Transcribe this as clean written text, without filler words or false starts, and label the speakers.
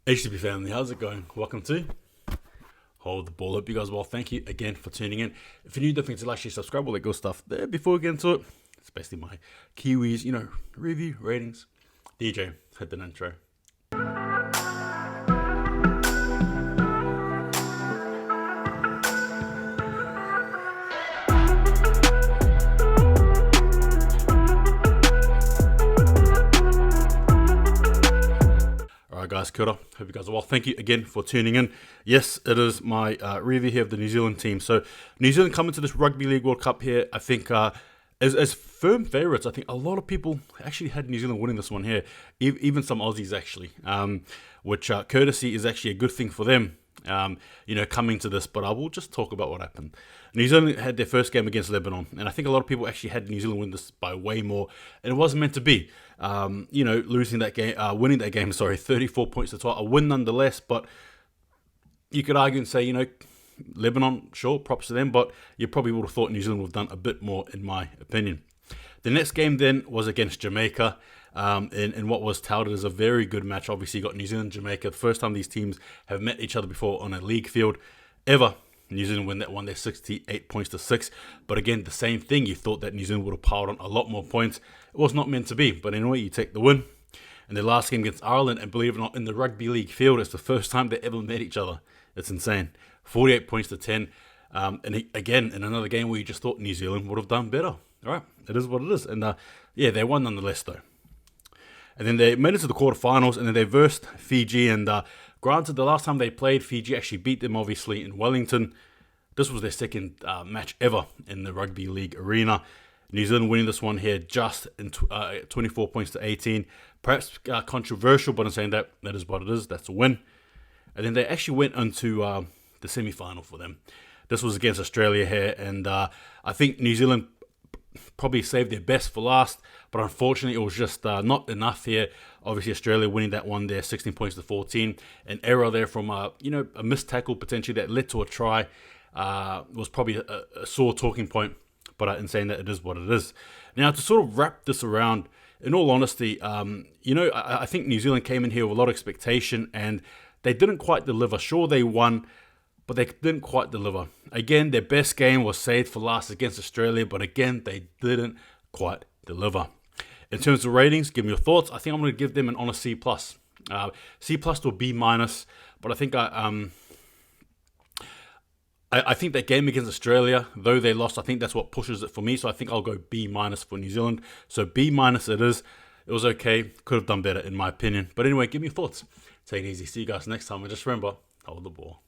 Speaker 1: HTB family, how's it going? Welcome to Hold the Ball. Hope you guys well. Thank you again for tuning in. If you're new, don't forget to like, share, subscribe, all that good stuff there. Before we get into it, it's basically my Kiwis, review, ratings. DJ, hit the intro. Alright guys, kia ora. Hope you guys are well. Thank you again for tuning in. Yes, it is my review here of the New Zealand team. So New Zealand coming to this Rugby League World Cup here, I think as firm favourites. I think a lot of people actually had New Zealand winning this one here, even some Aussies actually, which courtesy is actually a good thing for them. Coming to this, but I will just talk about what happened. New Zealand had their first game against Lebanon, and I think a lot of people actually had New Zealand win this by way more, and it wasn't meant to be. Losing that game, winning that game, 34 points to 12, a win nonetheless, but you could argue and say, Lebanon, sure, props to them, but you probably would have thought New Zealand would have done a bit more, in my opinion. The next game then was against Jamaica, in what was touted as a very good match. Obviously, you got New Zealand, Jamaica. The first time these teams have met each other before on a league field ever. New Zealand won their 68 points to 6. But again, the same thing. You thought that New Zealand would have piled on a lot more points. It was not meant to be. But anyway, you take the win. And the last game against Ireland, and believe it or not, in the rugby league field, it's the first time they ever met each other. It's insane. 48 points to 10. And again, in another game where you just thought New Zealand would have done better. All right, it is what it is. And they won nonetheless, though. And then they made it to the quarterfinals, and then they versed Fiji. And granted, the last time they played, Fiji actually beat them, obviously, in Wellington. This was their second match ever in the rugby league arena. New Zealand winning this one here just in 24 points to 18. Perhaps controversial, but I'm saying that is what it is. That's a win. And then they actually went into the semi-final for them. This was against Australia here, and I think New Zealand probably saved their best for last, but unfortunately it was just not enough here. Obviously Australia winning that one there, 16 points to 14. An error there from a missed tackle potentially that led to a try was probably a sore talking point, but in saying that, it is what it is. Now, to sort of wrap this around, in all honesty, I think New Zealand came in here with a lot of expectation, and they didn't quite deliver. Sure, they won, but they didn't quite deliver. Again, their best game was saved for last against Australia, but again, they didn't quite deliver. In terms of ratings, give me your thoughts. I think I'm going to give them an honest C+. C+ to a B-, but I think I think that game against Australia, though they lost, I think that's what pushes it for me. So I think I'll go B- for New Zealand. So B- it is. It was okay. Could have done better, in my opinion. But anyway, give me your thoughts. Take it easy. See you guys next time. And just remember, hold the ball.